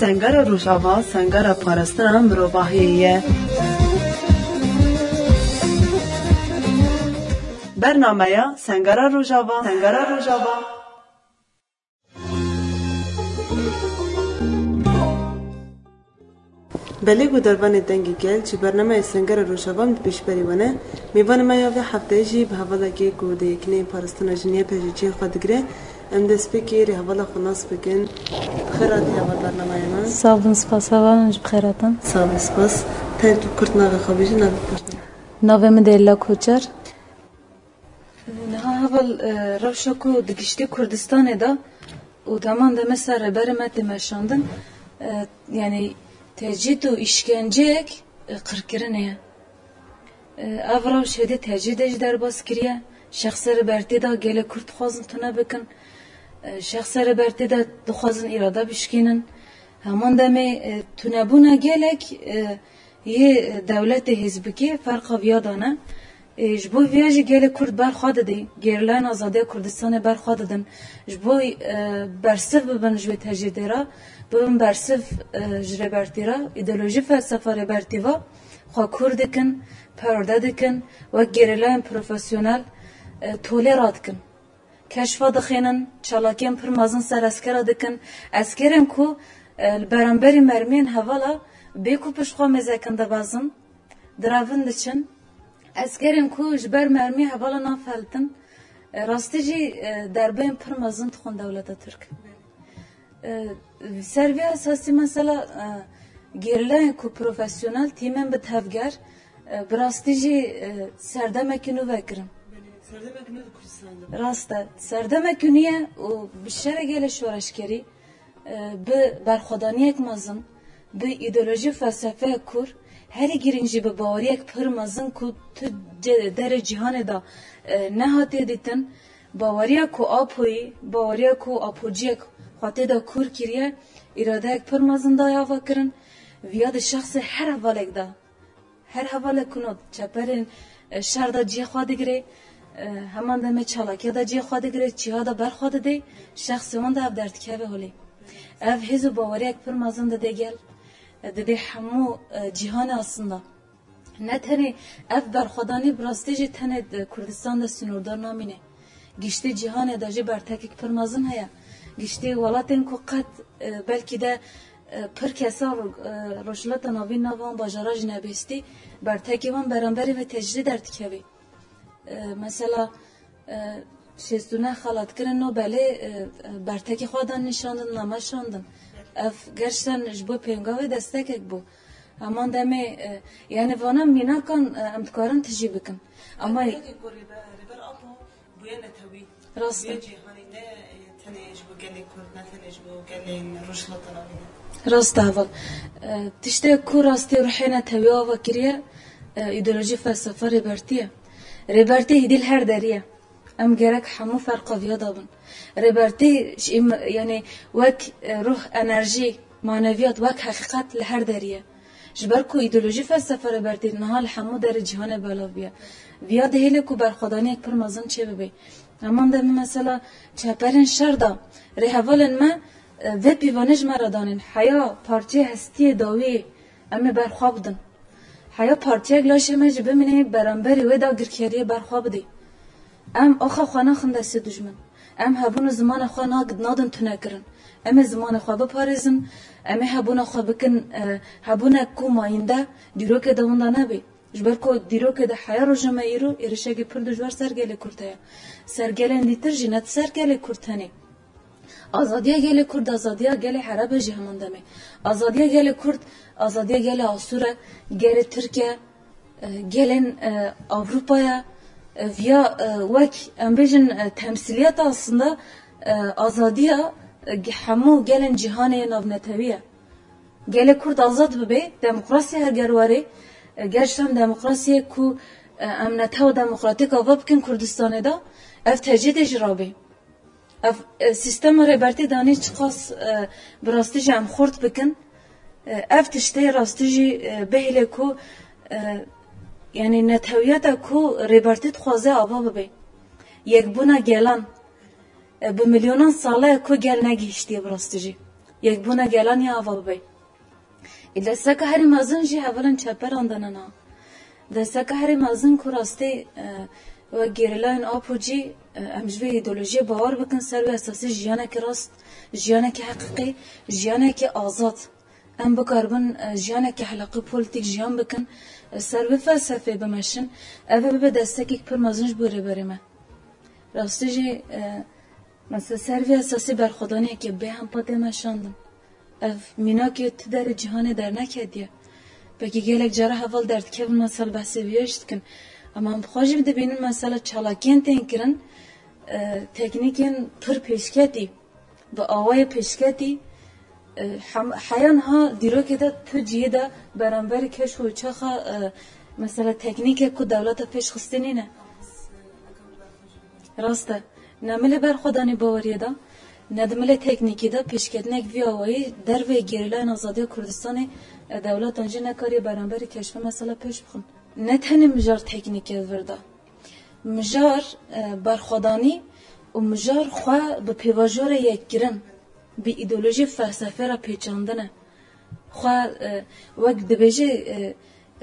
Sengara Rojava, Sengara Parastan Mirovahiye. Bernameye Sengara Rojava, Sengara Rojava. بله گودربان دنگی گل چی برنامه سنگر روشاوا می پیش بریونه میوان ما یا هفته جی به حواله که گوده کنی پارستان جنیه پیچی خود گره ام دست بکیری حواله خلاص بکن خیراتی حوال برنامه اینا سالن سپاس حوالنج بخیراتن سال سپاس تر تو کرد ناوی خوابیجی ناوی پشت ناوی مدیلا کوچر نه حوال روشاکو دگشتی کردستانه دا و تمام ده مثلا برمت مشاندن yani tecrid و işkencek kırkırınaya. Avrav şede tecrid ejder bas kiriye. Şahsarı berti da gele kurt xazın tuna bakın. Şahsarı berti da duxazın irada bişkinin. Haman deme tuna buna gelek ye devleti hizbiki farka viyadana. Jbo viyajı gele kurt berxadı dey. Gerlen azadiye Kurdistan'a berxadı din. Jbo bersif bibin jve tecridera. ببین برسف جربرتیرا ایدئولوژی فلسفه ربرتیوا خو کردکن پرده دکن و گریلان پروفسیونال تولرات کن کشفا دخینن چالاکیم پرمازن سر اسکرا دکن اسکرم کو برانبری مرمین حوالا بیکو پشخوا مزکن دبازن دراون دچن اسکرم کو جبر مرمی حوالا نافلتن راستیجی دربین پرمازن تخون دولت ترک سروی اساسی مثلا گریلان کو پروفسیونال تیمن به تفگر براستیجی سردمکنو وکرم راسته سردمکنیه و بشره گل شورشگری به برخودانی یک مازن به ایدئولوژی فلسفه کور هر گرینجی به باوری یک پر مازن کو تو در جهان دا نهاتی دیتن باوریا کو آپوی باوریا کو آپوجیک خاطر دا کور کریه اراده یک پر مازنده یا وکرن ویاد شخص هر حوالک دا هر حوالک کنود چپرین شر دا جی خواهد گره همان دمه چالاکی دا جی خواهد گره چیها دا بر خواهد ده شخص من دا اف درد که هولی اف هزو باوری یک پر مازنده ده گل ده همو جهان aslında نه تنه اف برخودانی براستی جی تنه کردستان دا سنوردار نامینه گشتی جهان دا جی برتک یک پر مازن هیا گشتی ولاتن کو قد belki de پر کسا روشلت ناوی نوان باجراج نبستی بر تکیوان برانبری و تجرید ارتکبی مثلا شستونه خالات کرن نو بله بر تکی خودان نشاندن نماشاندن اف گرشتن جبو پینگاوی دستک بو همان دمه یعنی وانا مینا کن امتکارن تجی بکن اما راست راست اول تشته کو راستی روحینا تویا و کریه ایدئولوژی فلسفه ربرتیه ربرتی هدیل هر دریه ام گرک همو فرق ویادابن ربرتی یعنی وک روح انرژی معنویات وک حقیقت لهر دریه جبر کو ایدئولوژی فلسفه ربرتی نهال همو در جهان بالا بیا ویاد هیله کو برخودانی یک پر مازن چه ببی امان ده مثلا چپرین شردا رهوالن ما و پیوانج مردانن حیا پارتی هستی داوی اما برخوابدن حیا پارتی گلاشه مج بمینه برانبری و دا گرکیری برخوابدی ام آخه خانه خنده سی دجمن ام هبون زمان خوا نادن تنکرن ام زمان خوا بپارزن ام هبون خوا بکن هبون کو ماینده دیرو که دونده نبی جبر کو دیرو که ده حیا رو جمع ایرو ایرشگی پر دجوار سرگل کرده سرگلن دیتر جنت سرگل کردنی آزادیا گل کرد آزادیا گل حرب جهان دمی آزادیا گل کرد آزادیا گل آسوره گل ترکیه گلن Avrupa'ya via وک امبیجن تمثیلیت aslında آزادیا همو گلن جهانی نوونتویه گل کرد آزاد ببی دموکراسی هر گرواری gerçekten demokrasiye ku emniyete ve demokratik avabkin Kurdistan'da da ev tecrid icrabi ev sistem reberti dani çıkas brastici em xort bikin ev tişte rastici behle ku yani neteviyata ku reberti txaze avabi yek buna gelan bu milyonan sala ku gel ne geçti brastici یک بونه گلان یا اول بی دستک هری مازن جی اولا چپر آندنانا دستک هری مازن کو راستی و گریلاین آپو جی امجوی ایدولوژی باور بکن سر و اساسی جیانه که راست جیانه که حقیقی جیانه که آزاد ام بکاربن جیانه که حلقه پولیتیک جیان بکن سر و فلسفه بمشن اوه به دستکی که پر مازنش بوره برمه راستی جی مثلا سر و اساسی برخودانیه که به هم پاده مشاندن اف مینا که تو در جهان در نکردیه بکی گلک جاره حوال درد که مثلا بحثی بیاشت کن اما هم بخواجم ده بینن مثلا چالاکین تین کرن تکنیکین پر پیشکتی و آوای پیشکتی حیان ها دیرو که ده تو جیه ده برانبر کش و چخا مثلا تکنیک که دولت پیش خستنی نه راسته نمله بر خودانی باوریه ده ندمله تکنیکی ده پیشکتنک وی آوایی در وی گریلان آزادی کردستان دولت آنجا نکاری برانبر کشف مثلا پیش بخون نه تنه مجار تکنیکی ورده مجار برخودانی و مجار خواه به پیواجور یک گرن به ایدولوژی فلسفه را پیچاندنه خواه وقت دبیجه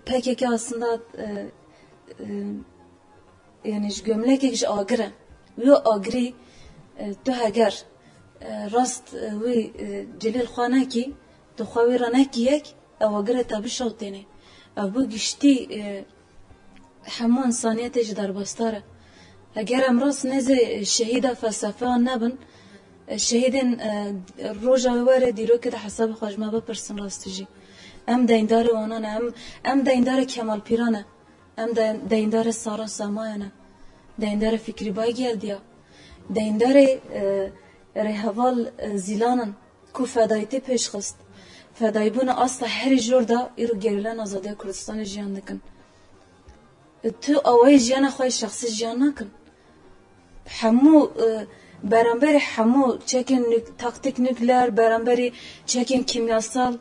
پکه که aslında yani gömlek ekş agre ve agri تو هگر راست وی جلیل خانه کی تو خواهی رانه کی یک او اگر تابش شوتینه او بو گشتی همه انسانیتش در بستاره اگر امروز نزه شهید فلسفه نبن شهیدن روژا واره دیرو که ده حساب خوشمه بپرسن راستجی ام دیندار وانانه ام دیندار کمال پیرانه ام دیندار سارا سامایانه دیندار فکری بای گلدیا دیندار رهوال زیلانن کو فدایتی پیش خست فدایبون اصلا هر جور دا ایرو گریلان آزادی کردستان جیان دکن تو آوای جیان خواهی شخصی جیان نکن همو برانبر همو چکن تاکتیک نوکلر برانبر چکن کیمیاسال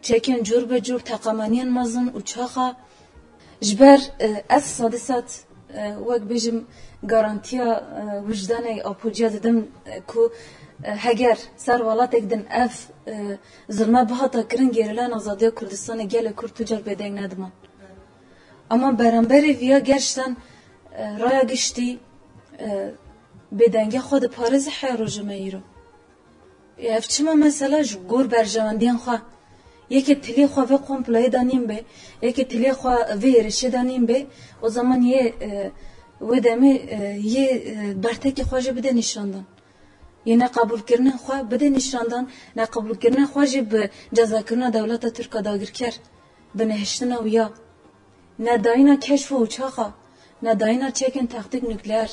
چکن جور به جور تقامانین مزن اچاخا جبر از سادسات وقت بیجم گارانتیا وجدان اپوجیا دادم کو هگر سر ولات اقدن اف ظلمه بهاتا کرن گریلان آزادی کردستان گل کرد تجار بدنگ ندمان اما برانبری ویا گشتن رای گشتی بدنگ خود پارز حیروجمه ایرو افتشما مثلا گور برجواندین خواه یکی تلی خواه و کمپلای دانیم به یکی تلی خواه ویرشه دانیم به o zaman یه و دمی یه برتکی خواهی بده نشاندن یه نقبول کردن خواه بده نشاندن نقبول کردن خواهی به جزا کردن دولت ترک داگر کرد به نهشتن و یا نداینا کشف و چاخا نداینا چکن تحقیق نوکلر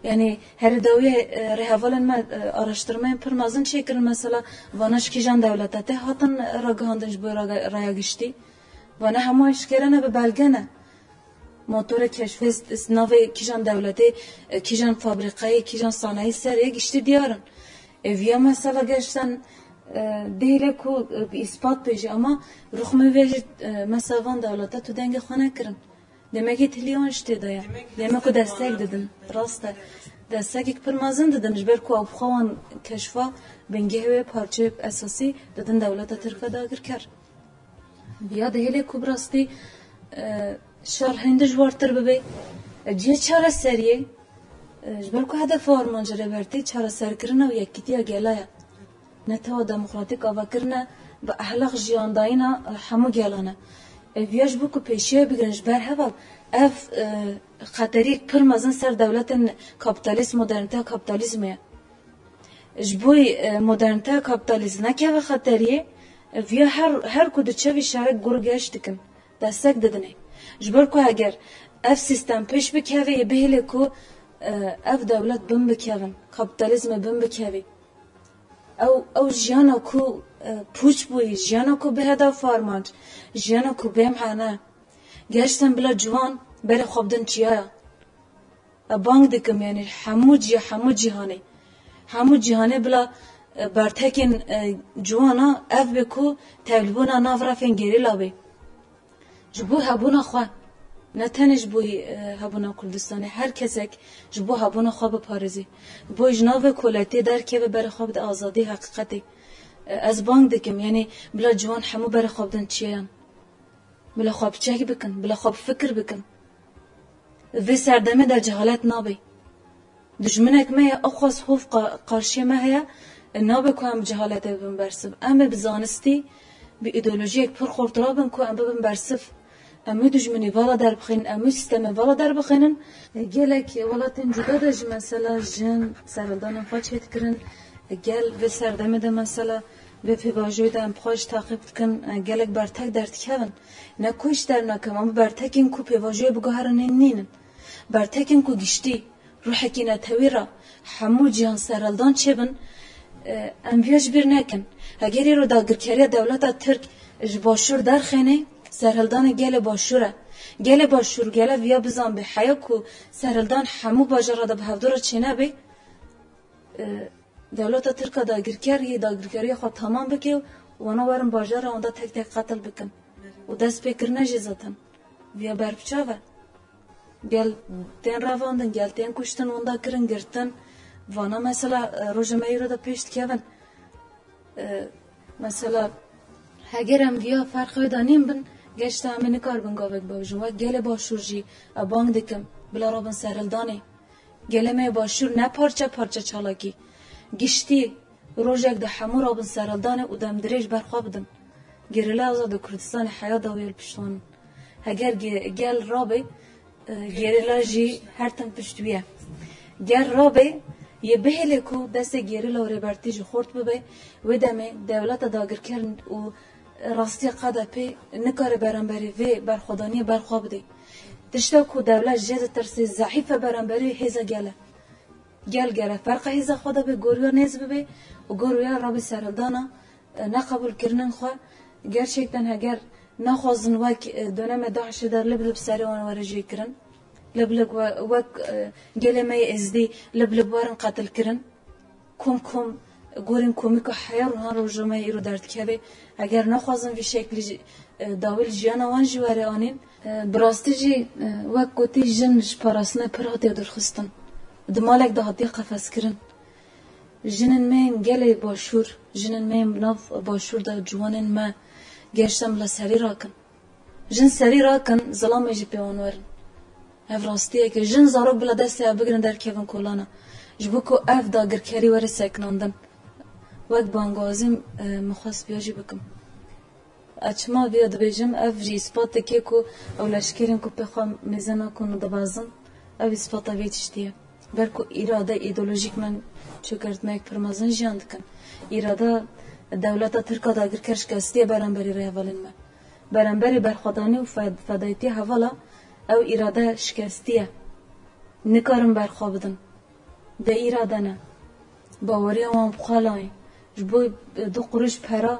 yani her dawiye rehavalın me araştırmayın permazın çekirin mesela vanaş kijan devletete hatın ragahandınç bu raya geçti vana hema işkerene be belgene motora keşfes sınavı kijan devleti kijan fabrikayı kijan sanayi seriye geçti diyarın evya mesela geçten değil ku bir ispat peji ama ruhmu ve mesela van devlete tu denge xana kirin demek ki tiliyon işte daya demek ki destek dedim rasta destek permazın dedim jber ku afxan keşfa benge ve parça esası dedim devlete Türkiye dagir kar biya dehile kubrasti şar hinde jwartır bebe cihe çare seriye jber ku hedef ormancı verti çare serkirine ve yakitiya gelaya نتوا دموکراتیک آوکرنه با اخلاق جیانداینا همو گلانه ویاج بکو پیشیه بگرنش بر هوا اف خطری پر مزن سر دولت کاپیتالیسم مدرنیته کاپیتالیسمه جبوی مدرنیته کاپیتالیسم نکه و خطریه ویا هر کد چوی شارک گرگش دکن دستک دادنه جبر کو اگر اف سیستم پیش بکوه بهله کو اف دولت بم بکوون کاپیتالیسم بم بکوی او جانا کو پوچ بوی جانا کو به هدف فرمانج جانا کو بهم حنا گشتن بلا جوان بره خوابدن چیا بانگ دکم یعنی همو جهانی بلا برتکن جوانا اف بکو تبلیبونا نافرافین گیری لابی جبو هبونا خواه نه تنش بوی هبونا کردستانی هر کسک جبو هبونا خواب پارزی بوی جناب کولتی در که بر خواب آزادی حقیقتی از بانگ دکم یعنی بلا جوان همو بر خواب دن چیان بلا خواب چک بکن بلا خواب فکر بکن و سردمه در جهالت نابی دشمنک ما اخوص خوف قارشی ما هیا نابه که هم جهالت ببین برسف اما بزانستی به ایدئولوژی پر خورترابن که ام ببین برسف اما دشمنی والا در بخین اما سیستم والا در بخینن گلک ولاتن جدا داج مثلا جن سردانم خواهد چهت کرن گل و سردمه ده مثلا به پیواجوی ده امپخواش تاقیب کن گلک برتک در تکهون نکوش در نکم اما برتک این کو پیواجوی بگوهرن نینن برتک این کو گشتی روحی که نتوی را همو جیان سرالدان چه بن امویاج بیر نکن اگری رو داگرکری دولت ترک باشور در خینه سرالدان گل باشوره گل باشور گل ویا بزن به حیا کو سرالدان همو باجر دا به هفدور چینه بی دولت ترک داگرکری خود تمام بکی و انا ورم باجر آنده تک تک قتل بکن و دست بکر نجی زدن ویا برپچاوه گل تین رواندن گل تین کشتن اونده کرن گرتن وانا مثلا روزمایی رو دا پیشت کهون مثلا هگرم ویا فرقی دانیم بن گشت همینی کار بنگاوک باوجون و گل باشور جی بانگ دکم بلا را بن سرالدانه گل می باشور نه پارچه پارچه چالاکی گشتی روزک ده همو را بن سرالدانه و دم دریج برخواب دن گریلا ازاد کردستان حیا داویل پشتون هگر گل رابه گریلا جی هر تن پشتویه گر رابه یه بهله کو دست گریلا و ریبرتی جی خورد ببه و دمه دولت داگر کرن و راستی قاده پی نکار برانبری و برخودانی برخواب دی تشتا کو دولت جد ترسی ضعیف برانبری هزا گله فرق هزا خوده به گورویا نیز ببه و گورویا رابی سرالدانا نقبول کرنن خواه gerçekten اگر نخوازن وک دونم داعش در لبلب سری آن ورجی کرن لبلب وک گلمه ازدی لبلب وارن قتل کرن کم گورین کومیک حیار و هر روزمه ایرو درد کبه اگر نخوازن به شکلی داول جیانا وان جواره آنین براستی جی وک گوتی جن پاراسنه پراتی درخستن دمالک دهاتی قفس کرن جنن میم گله باشور جنن میم ناف باشور دا جوانن ما گشتم لسری راکن جن سری راکن ظلام جی پیوان ورن اف راستیه که جن زارو بلا دسته بگرن در کفن کولانا جبو کو اف داگر کری وره سکناندن وقت بانگازیم مخواست بیاجی بکم اچما بیاد بیجم اف جی اثبات که کو اولشکرین کو بخوام میزنا کنو دبازن اف اثبات ویتشتیه برکو اراده ایدولوژیک من چکرت میک پرمازن جاند کن اراده دولت ترکا داگر کرش کستیه برانبری ریوالین ما برانبری برخودانی و فدایتی حوالا او اراده شکستیه نکارم برخوابدن ده اراده نه باوری هم بخالای جبو دو قروش پرا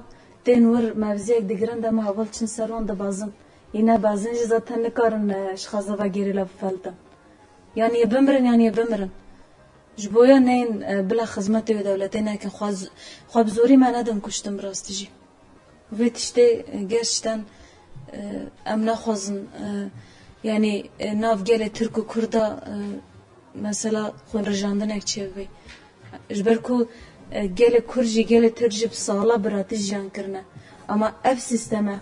تین ور موزیک دیگرن دم اول چن سرون ده بازن اینه بازن جزاتن نکارن شخصا و گیری لفلتن یعنی بمرن جبویا نین بلا خدمت دولتی نکن خواب زوری من ندم کشتم راستی جی و تشته گشتن ام نخوازن یعنی ناف گل ترک و کردا مثلا خون رجاندن اک چه بی جبرکو گل کرجی گل ترجی بسالا براتی جان کرنه اما اف سیستمه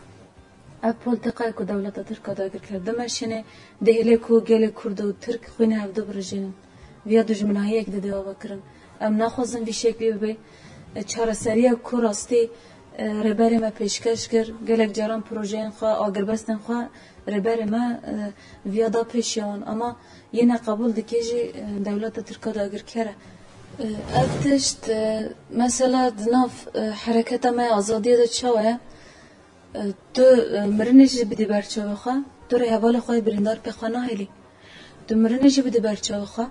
اف پولتقای کو دولت ترک داگر کرده ماشینه دهلی کو گل کرد و ترک خونه هفته برجینن ویا دجمنایی یک داده آوا کرن ام نخوازن وی شکلی بی چهار سریع کو راستی ربری ما پیشکش کر گلک جران پروژه خواه آگر بستن خواه ربری ما ویا دا پیشیان اما یه نقبول دکیجی دولت ترک داگر کرده افتشت مثلا ناف حرکت ما آزادی داد شوه تو مرنجی بدی برچاو خواه تو ری حوال خواه بریندار پخواه نهیلی تو مرنجی بدی برچاو خواه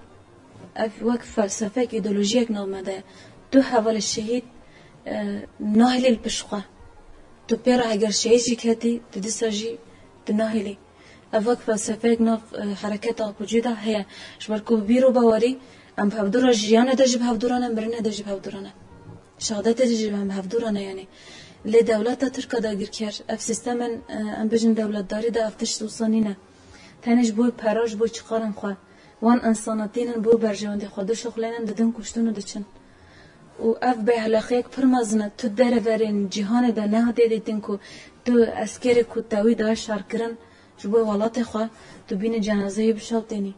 اف وقت فلسفه که ایدولوژیک نامده تو حوال شهید نهیلی الپشخواه تو پیرا اگر شهیدی کتی تو دیسا جی تو نهیلی اف وقت فلسفه که ناف حرکت آپوجیده هیا شبرکو بیرو باوری ام بهفدورا جیانه دجی بهفدورانه مرنه دجی بهفدورانه شهادت دجی بهفدورانه یعنی لی دولت ترک داگر کر اف سیستمن ام بجن دولت داری دا افتش توصانینه تنش بوی پراج بوی چقارن خواه وان انساناتینن بوی برجواندی خود دو شغلینن ددن کشتون و دچن و اف به علاقه پر مزنه تو در ورین جهان ده نه دیدین کو تو اسکر کو توی دا شر کرن جبو ولات خو تو بین جنازه بشالتنی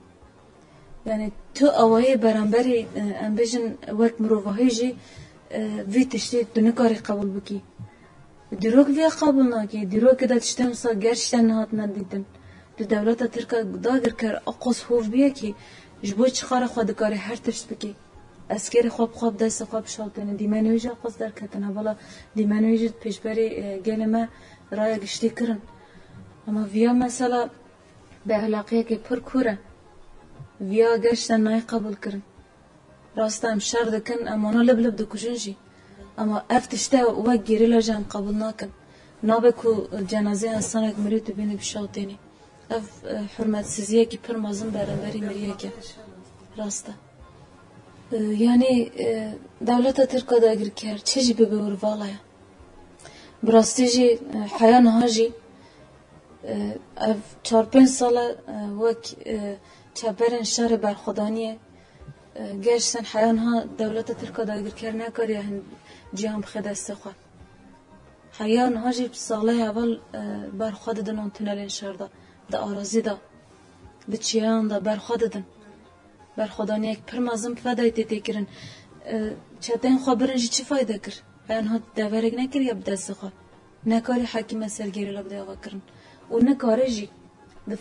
یعنی تو اوای برانبری امبیشن وقت مروفه جی وی تشتی تو نکاری قبول بکی دیروک وی قبول ناکی دیروک دا تشتم سا گرشتن نهات ندیدن دو دولت ترکا داگر کر اقص خوف بیه کی جبو چخار خود کاری هر تشت بکی اسکر خواب دست خواب شالتنی دیمانویج اقص در کتن اولا دیمانویج پیشبری گل ما رای گشتی کرن اما ویا مثلا به علاقه که پر کوره ویا گشتن نای قبول کرن راستا ام شر دکن اما نا لب دکوشن جی اما افتشته و گیریلا جام قبول نکن نابه کو جنازه انسانک مری تو بینی بشالتینی اف حرمت سزیه کی پر مازن برانبری مریه که راستا yani devleta Türkiye da girker çeşi bebe urvalaya brastici hayan haji ev 4-5 sala vak çaperin şer berxudaniye gerçekten hayan ha devleta Türkiye da girker ne kar yani cihan bxedeste xo hayan haji sala evvel berxudedin on tünelin şerda da arazi da biçiyan da berxudedin برخدانی یک پرمازم فدای تیکرن چتن خبرن چی فایده کر آنها داورگ نکری اب دست خو نکاری حکیم سرگیری لب داوا کرن و نکاری جی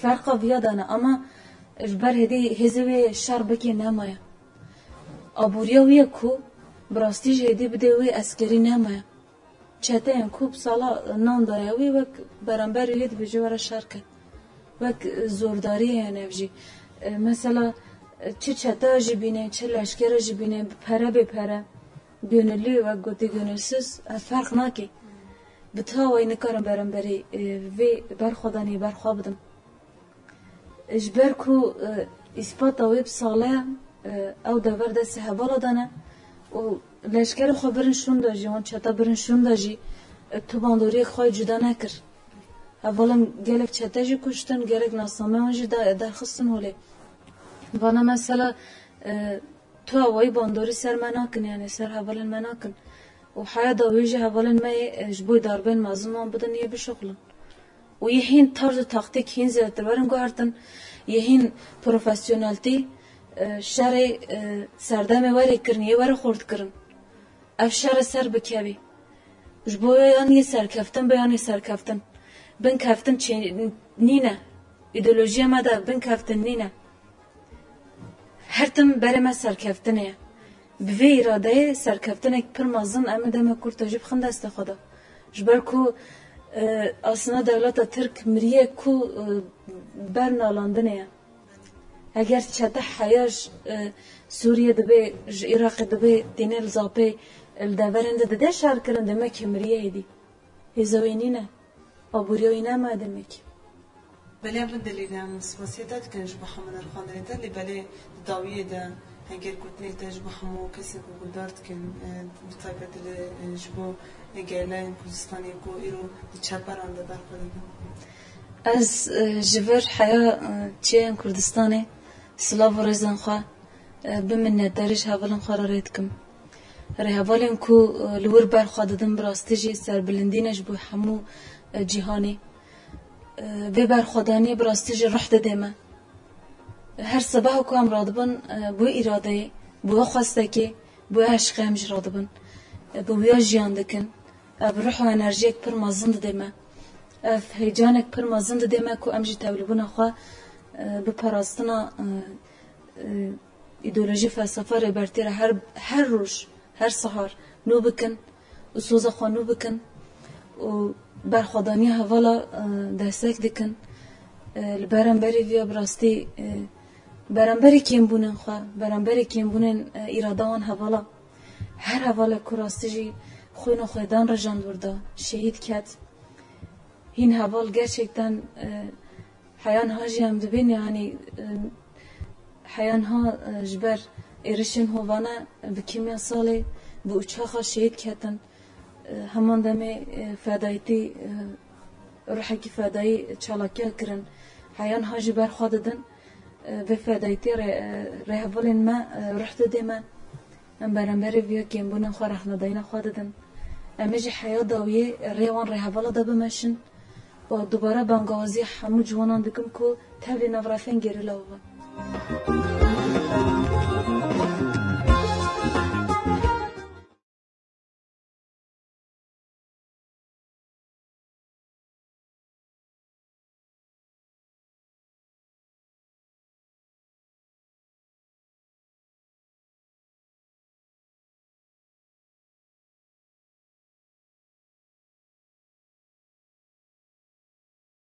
فرق ویادانه اما اجبار هدی هزوی شر بکی نمایا ابوریا وی کو براستی جدی بده وی عسکری نمایا چتن کوب سالا نان داره وی وک برانبر ید بجوار شرکه وک زورداری نفجی مثلا چه چتا جبینه چه لشکر جبینه پره به پره گönüllü و گوتی گönülsüz فرق ناکی بتا وای نکارم برانبری وی برخودانی برخوابدم اجبر کو اثبات ویب ساله او دور دست حوالا دانه و لشکر خبرن شون داجی اون چتا برن شون داجی تو باندوری خواه جدا نکر اولا گلک چتا جی کشتن گلک ناسامه آنجی درخستن هولی وانا مثلا تو هوای بانداری سر مناکن یعنی سر حوالن مناکن و حیا داویجه حوالن ما جبوی داربین مازنان بدن یه بشغلن و یه هین طرز و تاکتیک هین زیادتر برن گوهرتن یه هین پروفیسیونالتی شر سردم وری کرن یه وری خورد کرن اف شر سر بکیوی جبوی یان یه سر کفتن بیان یه سر کفتن بین کفتن چی نینه ایدولوژی ما دا بین کفتن نینه هر تم برای ما سرکفتنه به اراده سرکفتنه پر مازن اما دم کورتاجی بخند است خدا جبر کو اصلا دولت ترک مریه کو برنالاندنه اگر چته حیاش سوریه دبی عراق دبی دینل زاپی الدورنده ده شهر کرن دمک مریه دی هزوینینه آبوریوینه ما دمک بله من دلیل هم سپاسیت کنج بخمن الخانه تا لبله داویه ده هنگر کتنی تاج بخمو کسی کو گلدارت کن بطاقت جبو نگیلای کردستانی کو ایرو چپران ده برخورده از جبر حیا چین کردستانی سلاو رزان خوا بمن ندارش حوالن قرارت کم ره حوالن کو لور برخوردن براستیجی سربلندینش بو همو جهانی به برخودانی براستیج روح دادم هر صبح کو ام رادبن بو اراده بو خواسته کی بو عشق هم رادبن بو ویا جیان دکن اب روح و انرژی پر مازن دادم اف هیجانک پر مازن دادم کو ام جی تولبون خو به پراستنا ایدئولوژی فلسفه ربرتی هر روز هر سحر نو بکن و سوزا خو نو بکن و برخودانی حوالا دستک دکن برانبری ویا براستی برانبری کیم بونن خوا برانبری کیم بونن ایرادان حوالا هر حوالا کراستیجی خوین و خویدان را جان ورده شهید کد این حوال gerçekten حیان ها جیم دبین یعنی حیان ها جبر ایرشن هوانه بکیمیا سالی به اچاخا شهید کدن همان دمی فدایتی روحی فدایی چالاکی کرن حیان هاجی برخواددن به فدایتی رهولین ما روح دادیم ام برنبر ویا گیمبون خو رحمه داینا خو دادن امجی حیا داویه ریوان ری حوالا دا بمشن با دوباره بانگازی همو جوانان دکم کو تبلی نورافین گیری لاوه